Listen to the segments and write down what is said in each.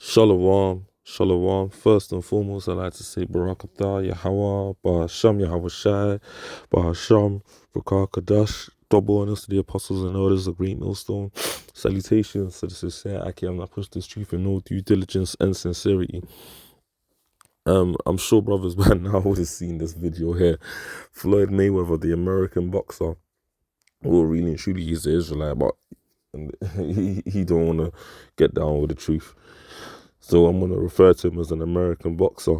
Shalom, shalom. First and foremost, I'd like to say Barakatah, Yahweh, Bahasham, Yahweh Shai, Bahasham, Rakah Kadash, double honors to the apostles and elders of Great Millstone. Salutations to the sincere Akim that push this truth in all due diligence and sincerity. I'm sure brothers by now would have seen this video here. Floyd Mayweather, the American boxer, well, really and truly he's the Israelite, but he don't want to get down with the truth. So I'm going to refer to him as an American boxer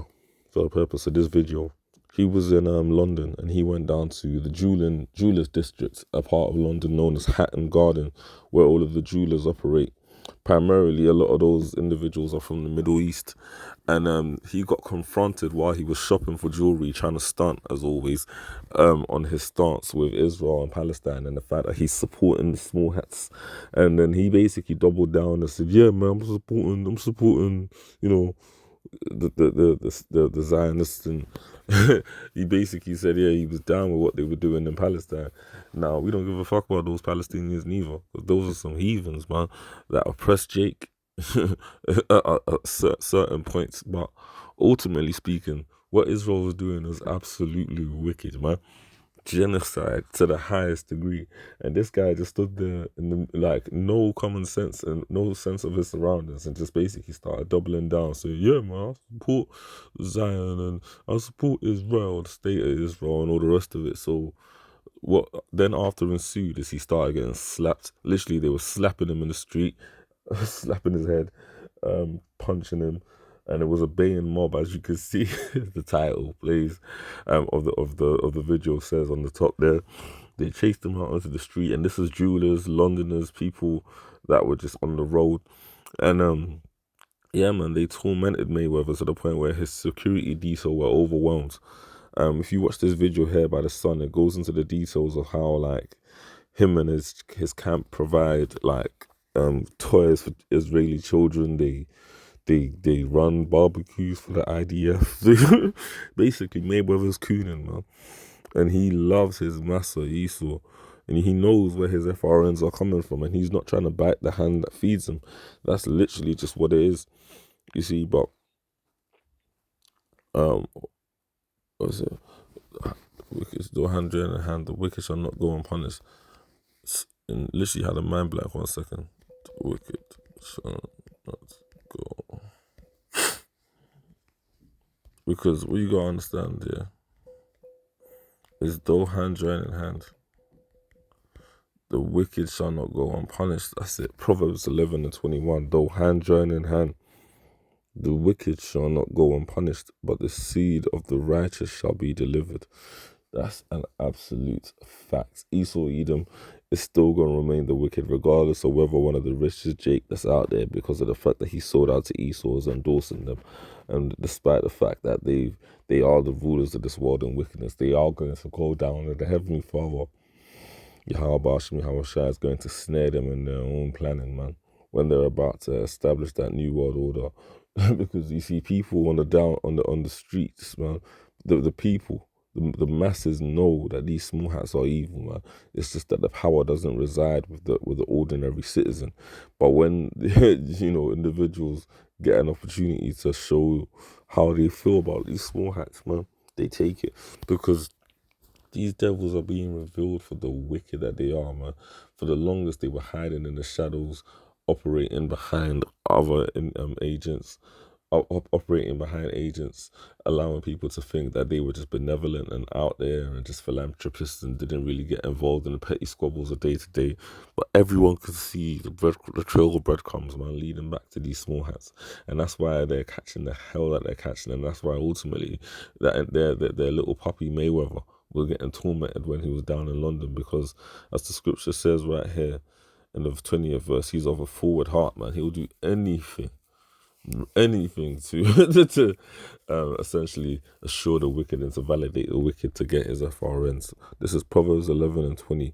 for the purpose of this video. He was in London and he went down to the jewelers district, a part of London known as Hatton Garden, where all of the jewelers operate. Primarily, a lot of those individuals are from the Middle East. And he got confronted while he was shopping for jewelry, trying to stunt, as always, on his stance with Israel and Palestine and the fact that he's supporting the small hats. And then he basically doubled down and said, yeah, man, I'm supporting, you know, the Zionists. And he basically said, yeah, he was down with what they were doing in Palestine. Now, we don't give a fuck about those Palestinians neither, because those are some heathens, man, that oppressed Jake at certain points. But ultimately speaking, what Israel was doing is absolutely wicked, man. Genocide to the highest degree. And this guy just stood there in the, like, no common sense and no sense of his surroundings, and just basically started doubling down, saying, yeah, man, I support Zion and I support Israel, the state of Israel, and all the rest of it. So what then after ensued is he started getting slapped. Literally, they were slapping him in the street, slapping his head, punching him, and it was a baying mob, as you can see. The title, please, of the video says on the top there. They chased him out onto the street, and this is jewelers, Londoners, people that were just on the road, and yeah, man, they tormented Mayweather to the point where his security detail were overwhelmed. If you watch this video here by the Sun, it goes into the details of how, like, him and his camp provide, like, toys for Israeli children. They run barbecues for the IDF. Basically, Mayweather's cooning, man, and he loves his massa Esau, and he knows where his FRNs are coming from, and he's not trying to bite the hand that feeds him. That's literally just what it is, you see. But what's it? Wicked do hand in the hand. The wicked shall not go unpunished. And literally had a mind blank 1 second. The wicked shall not go. Because what you gotta understand there is though hand join in hand, the wicked shall not go unpunished. That's it. Proverbs 11:21. Though hand join in hand, the wicked shall not go unpunished, but the seed of the righteous shall be delivered. That's an absolute fact. Esau Edom is still going to remain the wicked, regardless of whether one of the richest Jake that's out there, because of the fact that he sold out to Esau, is endorsing them. And despite the fact that they are the rulers of this world and wickedness, they are going to go down, and the Heavenly Father, Yahweh Shai, is going to snare them in their own planning, man, when they're about to establish that new world order. Because you see people on the streets, man, the people, the masses know that these small hats are evil, man. It's just that the power doesn't reside with the ordinary citizen. But when individuals get an opportunity to show how they feel about these small hats, man, they take it, because these devils are being revealed for the wicked that they are, man. For the longest, they were hiding in the shadows, operating behind other agents, operating behind agents, allowing people to think that they were just benevolent and out there and just philanthropists and didn't really get involved in the petty squabbles of day to day. But everyone could see the trail of breadcrumbs, man, leading back to these small hats, and that's why they're catching the hell that they're catching, and that's why ultimately that their little puppy Mayweather was getting tormented when he was down in London, because as the scripture says right here in the 20th verse, he's of a forward heart, man. He'll do anything to essentially assure the wicked and to validate the wicked to get his FRNs. This is Proverbs 11:20.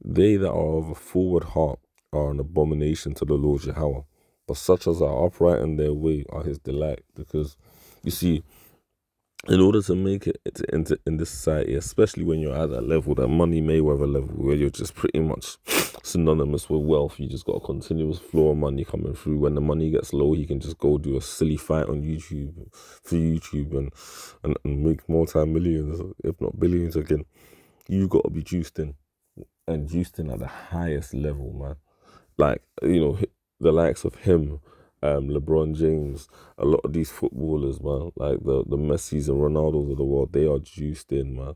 They that are of a forward heart are an abomination to the Lord Yahweh, but such as are upright in their way are his delight. Because you see, in order to make it in this society, especially when you're at that level, that Money Mayweather level, where you're just pretty much synonymous with wealth. You just got a continuous flow of money coming through. When the money gets low, he can just go do a silly fight on YouTube for YouTube and make multi-millions, if not billions again. You got to be juiced in and juiced in at the highest level, man. Like, the likes of him, LeBron James, a lot of these footballers, man, like the Messis and Ronaldos of the world, they are juiced in, man.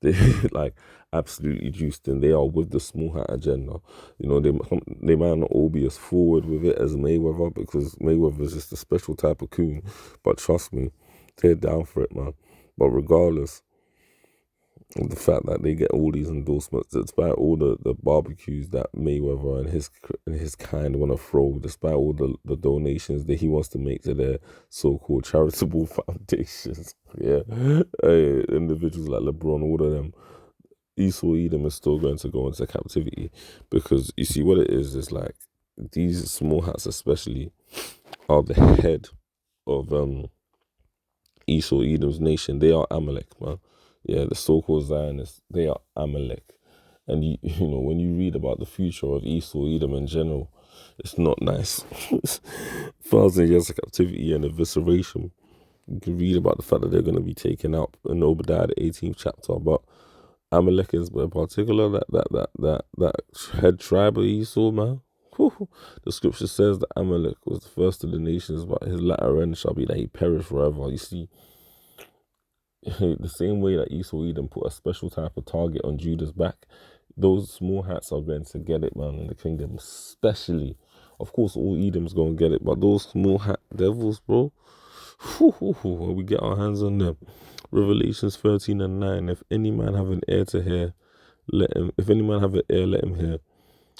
They like absolutely juiced in. They are with the small hat agenda. They might not all be as forward with it as Mayweather, because Mayweather is just a special type of coon. But trust me, they're down for it, man. But regardless, the fact that they get all these endorsements, despite all the barbecues that Mayweather and his kind want to throw, despite all the donations that he wants to make to their so-called charitable foundations, yeah, individuals like LeBron, all of them, Esau Edom is still going to go into captivity, because you see what it is like these small hats especially are the head of Esau Edom's nation. They are Amalek, man. Yeah, the so-called Zionists, they are Amalek. And when you read about the future of Esau Edom in general, it's not nice. 1,000 years of captivity and evisceration. You can read about the fact that they're going to be taken out in Obadiah, the 18th chapter. But Amalek is in particular that head tribe of Esau, man. Whew. The scripture says that Amalek was the first of the nations, but his latter end shall be that he perish forever. You see, the same way that Esau Edom put a special type of target on Judah's back, those small hats are going to get it, man, in the kingdom. Especially, of course, all Edom's going to get it, but those small hat devils, bro, when we get our hands on them. Revelations 13:9. If any man have an ear to hear, let him. If any man have an ear, let him hear.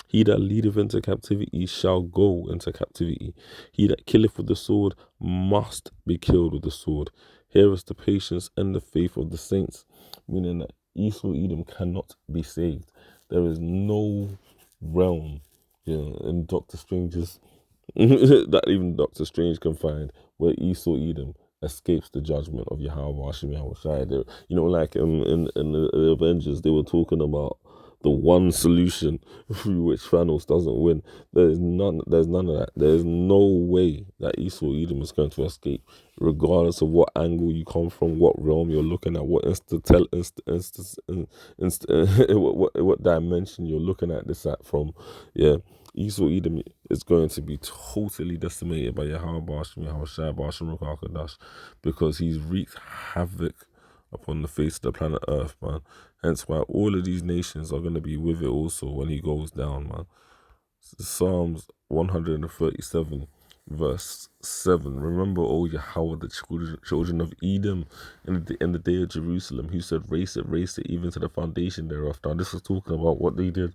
He that leadeth into captivity shall go into captivity. He that killeth with the sword must be killed with the sword. Here is the patience and the faith of the saints, meaning that Esau Edom cannot be saved. There is no realm, in Doctor Strange's that even Doctor Strange can find, where Esau Edom escapes the judgment of Yahweh Hashem Yahweh Shai. Like in the Avengers, they were talking about the one solution through which Thanos doesn't win. There's none of that. There's no way that Esau Edom is going to escape, regardless of what angle you come from, what realm you're looking at, what what dimension you're looking at this at from. Yeah. Esau Edom is going to be totally decimated by Yahweh Bashim, Yahweh Shai Bashim Rukakadash, because he's wreaked havoc upon the face of the planet Earth, man. Hence why all of these nations are going to be with it also when he goes down, man. Psalms 137, verse 7. Remember, O Yahweh, the children of Edom in the day of Jerusalem, who said, race it, even to the foundation thereof. Now, this is talking about what they did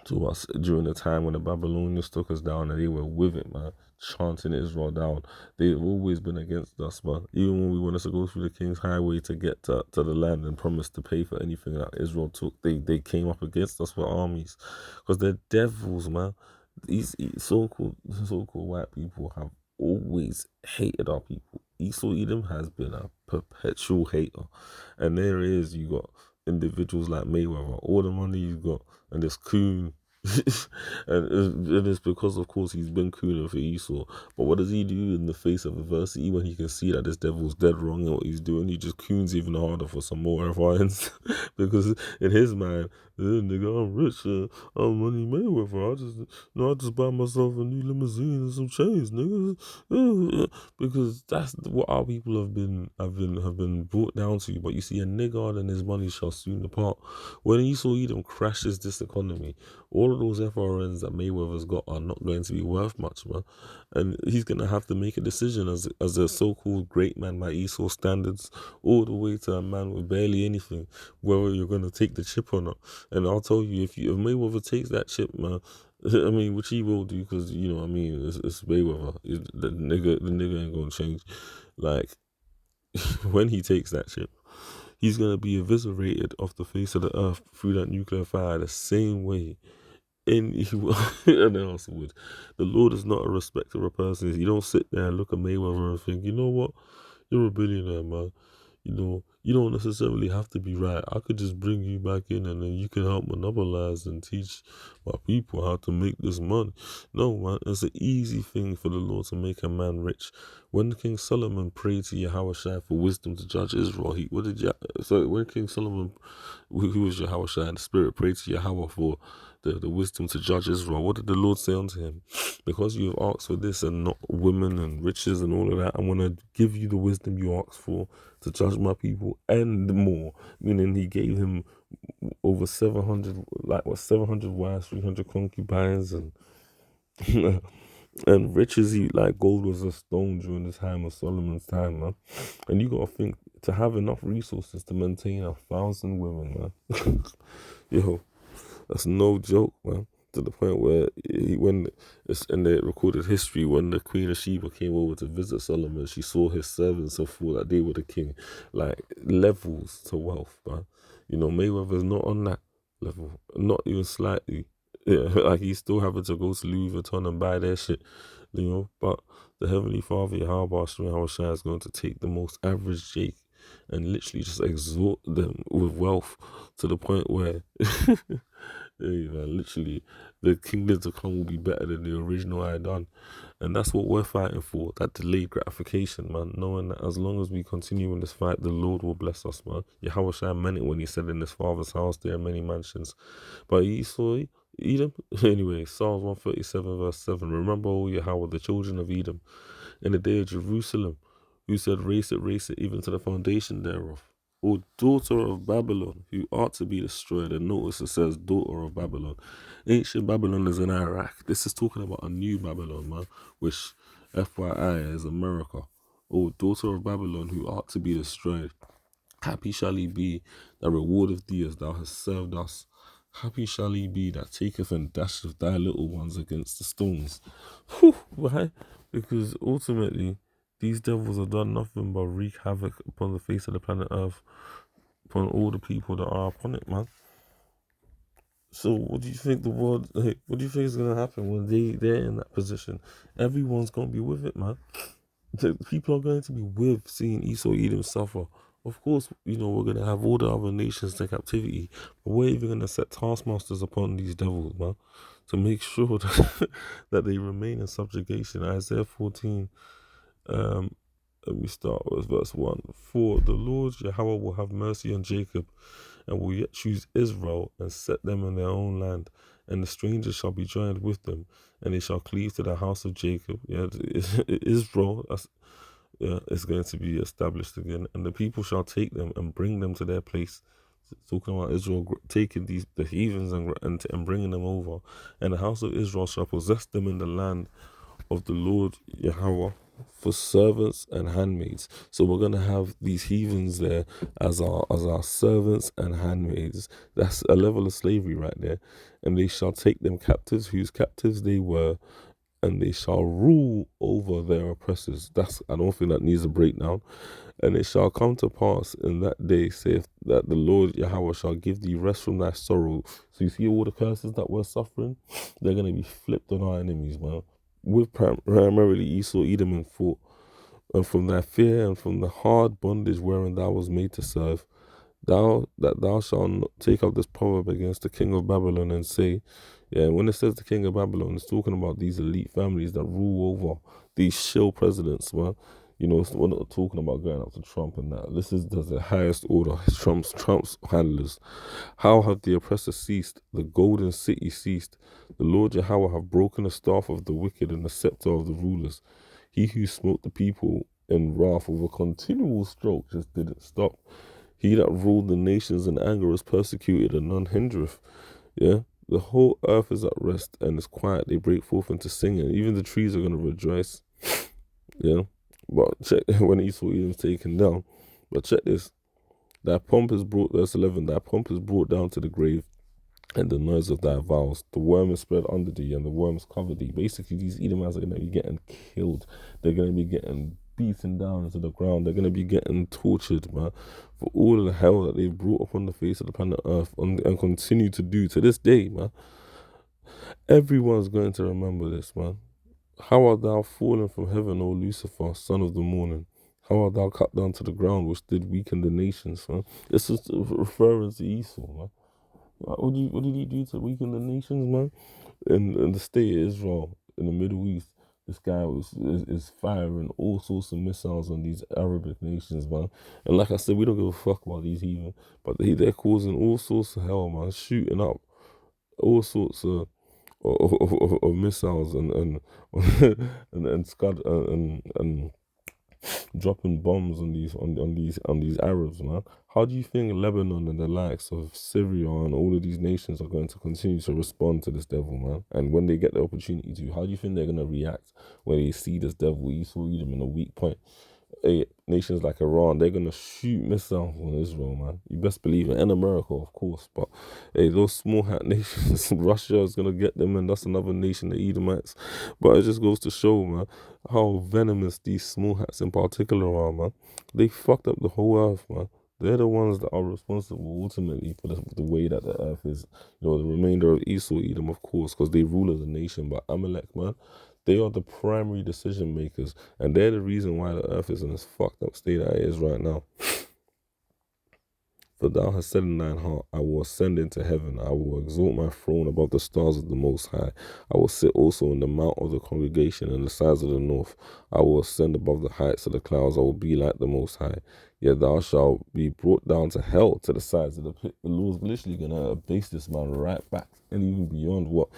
to us during the time when the Babylonians took us down, and they were with it, man, chanting Israel down. They've always been against us, man. Even when we wanted to go through the King's Highway to get to the land and promise to pay for anything that Israel took, they came up against us with armies, because they're devils, man. These so-called white people have always hated our people. Esau Edom has been a perpetual hater, and there is, you got individuals like Mayweather, all the money you got, and this coon. and it's because, of course, he's been cooning for Esau. But what does he do in the face of adversity when he can see that this devil's dead wrong in what he's doing? He just coons even harder for some more fines. Because in his mind, nigga, I'm rich, I'm Money Mayweather. I just buy myself a new limousine and some chains, nigga. Because that's what our people have been brought down to. But you see, a nigga and his money shall soon depart. When Esau Edom crashes this economy, all of those FRNs that Mayweather's got are not going to be worth much, man. And he's going to have to make a decision as a so-called great man by Esau standards, all the way to a man with barely anything, whether you're going to take the chip or not. And I'll tell you, if Mayweather takes that chip, man, I mean, which he will do, because, it's Mayweather. The nigga ain't going to change. Like, when he takes that chip, he's going to be eviscerated off the face of the earth through that nuclear fire the same way anyone else would. The Lord is not a respecter of persons. You don't sit there and look at Mayweather and think, you know what? you're a billionaire, man. You don't necessarily have to be right. I could just bring you back in and then you can help monopolize and teach my people how to make this money. No, man, it's an easy thing for the Lord to make a man rich. When King Solomon prayed to Yahweh Shai for wisdom to judge Israel, when King Solomon, who was Yahweh Shai, and the Spirit prayed to Yahweh for the wisdom to judge Israel, what did the Lord say unto him? Because you have asked for this and not women and riches and all of that, I'm going to give you the wisdom you asked for to judge my people and more. Meaning he gave him over 700, 700 wives, 300 concubines, and and riches. He like gold was a stone during the time of Solomon's time, man. And you gotta think to have enough resources to maintain 1,000 women, man. Yo, that's no joke, man. To the point where when it's in the recorded history, when the Queen of Sheba came over to visit Solomon, she saw his servants so full that they were the king. Like levels to wealth, man. Mayweather's not on that level, not even slightly. Yeah, like he's still having to go to Louis Vuitton and buy their shit, But the Heavenly Father, Yahweh Shai, is going to take the most average Jake and literally just exhort them with wealth to the point where hey, man, literally, the kingdom to come will be better than the original I done. And that's what we're fighting for, that delayed gratification, man. Knowing that as long as we continue in this fight, the Lord will bless us, man. Yahweh Shai meant it when he said in his father's house there are many mansions. But Esau, Edom, anyway, Psalms 137 verse 7. Remember, O Yahweh, the children of Edom, in the day of Jerusalem, who said, race it, even to the foundation thereof. O daughter of Babylon, who art to be destroyed. And notice it says daughter of Babylon. Ancient Babylon is in Iraq. This is talking about a new Babylon, man, which FYI is America. O daughter of Babylon, who art to be destroyed. Happy shall he be that rewardeth thee as thou hast served us. Happy shall he be that taketh and dasheth thy little ones against the stones. Whew, why? Because ultimately, these devils have done nothing but wreak havoc upon the face of the planet Earth, upon all the people that are upon it, man. So what do you think what do you think is going to happen when they're in that position? Everyone's going to be with it, man. The people are going to be with seeing Esau Edom suffer. Of course, we're going to have all the other nations in captivity, but we're even going to set taskmasters upon these devils, man, to make sure that, that they remain in subjugation. Isaiah 14, let me start with verse 1. For the Lord Yahweh will have mercy on Jacob, and will yet choose Israel, and set them in their own land. And the strangers shall be joined with them, and they shall cleave to the house of Jacob. Yeah, Israel, is going to be established again, and the people shall take them and bring them to their place. Talking about Israel taking the heathens and bringing them over, and the house of Israel shall possess them in the land of the Lord Yahweh for servants and handmaids. So we're gonna have these heathens there as our servants and handmaids. That's a level of slavery right there. And they shall take them captives, whose captives they were, and they shall rule over their oppressors. I don't think that needs a breakdown. And it shall come to pass in that day, saith that the Lord Yahweh shall give thee rest from thy sorrow. So you see all the curses that we're suffering, they're going to be flipped on our enemies, man. With primarily Esau, Edom, and fought. And from thy fear and from the hard bondage wherein thou was made to serve, thou shalt not take up this proverb against the king of Babylon and say, yeah, when it says the king of Babylon, it's talking about these elite families that rule over these shill presidents, man. We're not talking about going up to Trump and that. This is the highest order. Trump's handlers. How have the oppressor ceased? The golden city ceased. The Lord Yahweh have broken the staff of the wicked and the scepter of the rulers. He who smote the people in wrath with a continual stroke just didn't stop. He that ruled the nations in anger is persecuted and none hindereth. Yeah. The whole earth is at rest and is quiet. They break forth into singing. Even the trees are going to rejoice. Yeah. But check when Esau Edom's taken down. But check this. Verse 11, thy pomp is brought down to the grave, and the noise of thy vows. The worm is spread under thee, and the worms cover thee. Basically, these Edomites are going to be getting killed. They're going to be getting beaten down into the ground. They're going to be getting tortured, man, for all of the hell that they've brought upon the face of the planet Earth and continue to do to this day, man. Everyone's going to remember this, man. How art thou fallen from heaven, O Lucifer, son of the morning? How art thou cut down to the ground, which did weaken the nations, man? This is referring to Esau, man. What did he do to weaken the nations, man? In the state of Israel, in the Middle East, this guy is firing all sorts of missiles on these Arabic nations, man. And like I said, we don't give a fuck about these heathen, but they're causing all sorts of hell, man. Shooting up all sorts of missiles and scud and dropping bombs on these Arabs, man. How do you think Lebanon and the likes of Syria and all of these nations are going to continue to respond to this devil, man? And when they get the opportunity to, how do you think they're going to react when they see this devil Esau Edom in a weak point? Nations like Iran, they're gonna shoot missiles on Israel, man. You best believe it, and America, of course. But hey, those small hat nations, Russia is gonna get them, and that's another nation, the Edomites. But it just goes to show, man, how venomous these small hats in particular are, man. They fucked up the whole earth, man. They're the ones that are responsible ultimately for the way that the earth is. You know, the remainder of Esau, Edom, of course, because they rule as a nation. But Amalek, man, they are the primary decision makers, and they're the reason why the earth is in this fucked up state that it is right now. For thou hast said in thine heart, I will ascend into heaven, I will exalt my throne above the stars of the Most High. I will sit also in the mount of the congregation in the sides of the north. I will ascend above the heights of the clouds, I will be like the Most High. Yet thou shalt be brought down to hell, to the sides of the pit. The Lord's literally going to abase this man right back and even beyond what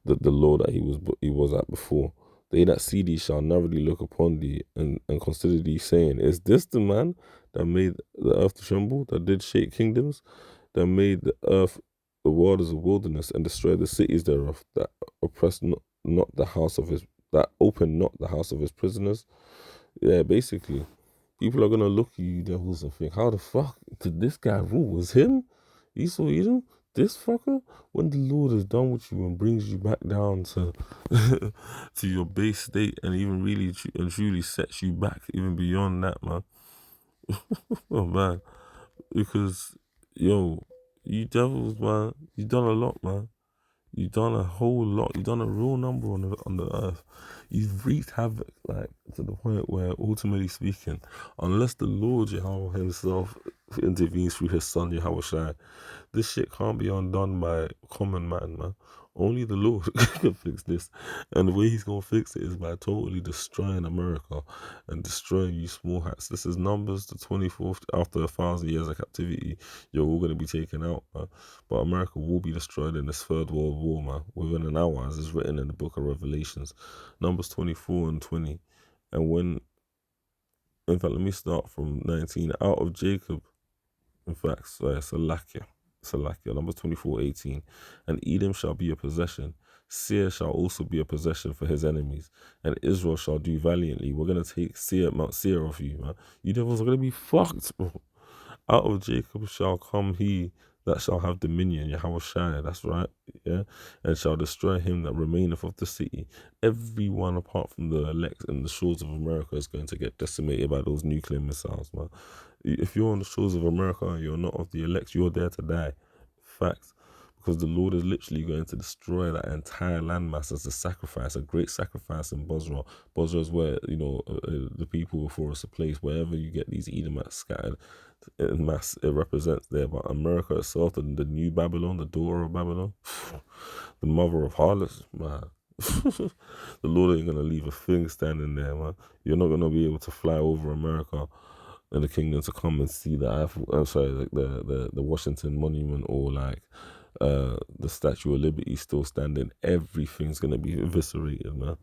the law that he was at before. They that see thee shall narrowly look upon thee and consider thee, saying, is this the man that made the earth to tremble, that did shake kingdoms, that made the earth, the world as a wilderness, and destroyed the cities thereof, that oppressed not the house of his, that opened not the house of his prisoners? Yeah, basically, people are gonna look at you devils and think, how the fuck did this guy rule? Was him? Esau Edom? This fucker? When the Lord is done with you and brings you back down to to your base state and even really and truly sets you back even beyond that, man. Oh man, because yo, you devils, man, you done a lot, man. You done a whole lot. You done a real number on the earth. You've wreaked havoc, like to the point where, ultimately speaking, unless the Lord Yahweh Himself intervenes through His Son Yahweh Shai, this shit can't be undone by common man, man. Only the Lord can fix this. And the way he's going to fix it is by totally destroying America and destroying you small hats. This is Numbers, the 24th, after 1,000 years of captivity. You're all going to be taken out, man. But America will be destroyed in this third world war, man, within an hour, as is written in the book of Revelations. Numbers 24 and 20. And when, in fact, let me start from 19. Out of Jacob, in fact, sorry, Salakia, Numbers 24:18. And Edom shall be a possession. Seir shall also be a possession for his enemies. And Israel shall do valiantly. We're going to take Mount Seir off you, man. You devils are going to be fucked, bro. Out of Jacob shall come he that shall have dominion, Yahweh Shai, that's right, yeah, and shall destroy him that remaineth of the city. Everyone apart from the elect and the shores of America is going to get decimated by those nuclear missiles, man. If you're on the shores of America and you're not of the elect, you're there to die. Facts. Because the Lord is literally going to destroy that entire landmass as a sacrifice, a great sacrifice in Bosra. Bosra is where, the people before us a place. Wherever you get these Edomites scattered in mass, it represents there. But America itself, the new Babylon, the daughter of Babylon, the mother of harlots, man. The Lord ain't going to leave a thing standing there, man. You're not going to be able to fly over America and the kingdom to come and see the Washington Monument, or like the Statue of Liberty still standing. Everything's gonna be eviscerated, man.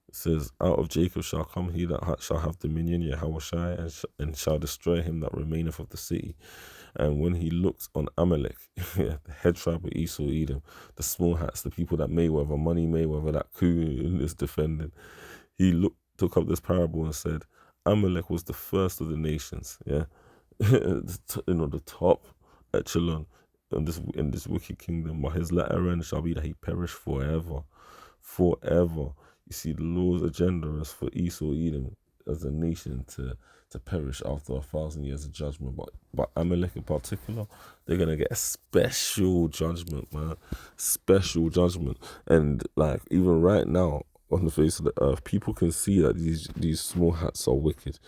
It says, out of Jacob shall come he that shall have dominion, Yahweh Shai, and shall destroy him that remaineth of the city. And when he looked on Amalek, the head tribe of Esau Edom, the small hats, the people that Mayweather, Money Mayweather, that coup is defending, he took up this parable and said, Amalek was the first of the nations, yeah, the top echelon in this wicked kingdom, but his latter end shall be that he perish forever, forever. You see, the Lord's agenda is for Esau Edom as a nation to perish after 1,000 years of judgment, but Amalek in particular, they're gonna get a special judgment, man, special judgment. And like even right now, on the face of the earth, people can see that these small hats are wicked.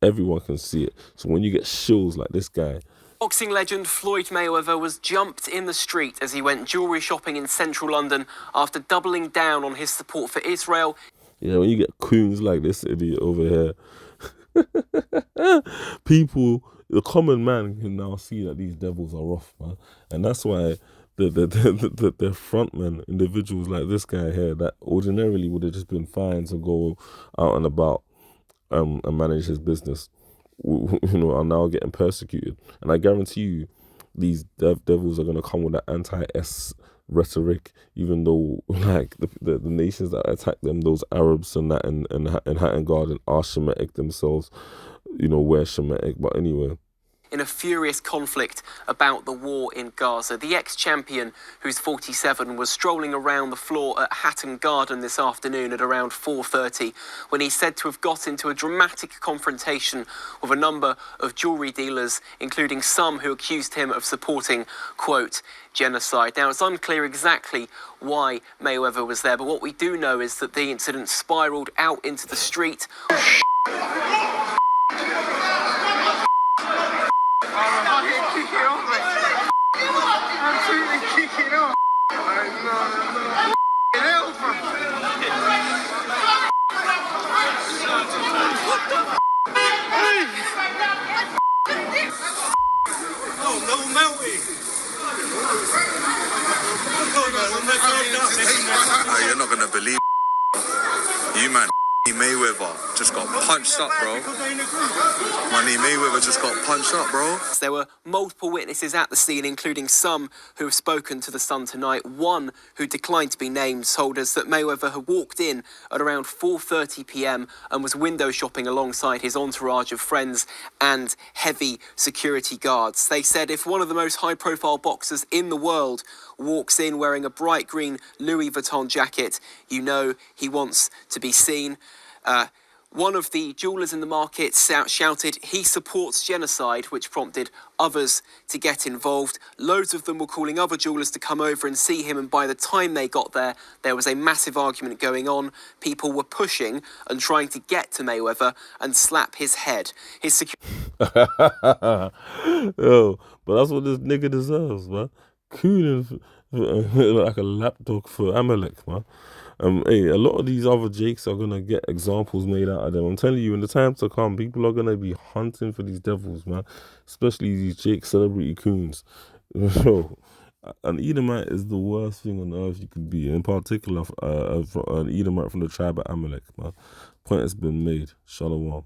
Everyone can see it. So when you get shills like this guy. Boxing legend Floyd Mayweather was jumped in the street as he went jewellery shopping in central London after doubling down on his support for Israel. Yeah, when you get coons like this idiot over here, people, the common man can now see that these devils are rough, man. And that's why the frontmen, individuals like this guy here, that ordinarily would have just been fine to go out and about and manage his business, are now getting persecuted. And I guarantee you, these devils are going to come with that anti-S rhetoric, even though like the nations that attack them, those Arabs and that in Hatton Garden are Shemitic themselves, we're Shemitic. But anyway, in a furious conflict about the war in Gaza. The ex-champion, who's 47, was strolling around the floor at Hatton Garden this afternoon at around 4:30 when he's said to have got into a dramatic confrontation with a number of jewellery dealers, including some who accused him of supporting, quote, genocide. Now, it's unclear exactly why Mayweather was there, but what we do know is that the incident spiralled out into the street. You're not gonna believe you, man. Mayweather just got punched up, bro. Money Mayweather just got punched up, bro. There were multiple witnesses at the scene, including some who have spoken to The Sun tonight. One, who declined to be named, told us that Mayweather had walked in at around 4:30 p.m. and was window shopping alongside his entourage of friends and heavy security guards. They said if one of the most high-profile boxers in the world walks in wearing a bright green Louis Vuitton jacket, you know he wants to be seen. One of the jewellers in the market shouted he supports genocide, which prompted others to get involved. Loads of them were calling other jewellers to come over and see him, and by the time they got there, there was a massive argument going on. People were pushing and trying to get to Mayweather and slap his head. His Yo, but that's what this nigga deserves, man. Cooling like a lapdog for Amalek, man. Hey, a lot of these other Jakes are gonna get examples made out of them. I'm telling you, in the time to come, people are gonna be hunting for these devils, man. Especially these Jake celebrity coons. Yo, an Edomite is the worst thing on earth you could be. In particular, an Edomite from the tribe of Amalek, man. Point has been made. Shalom.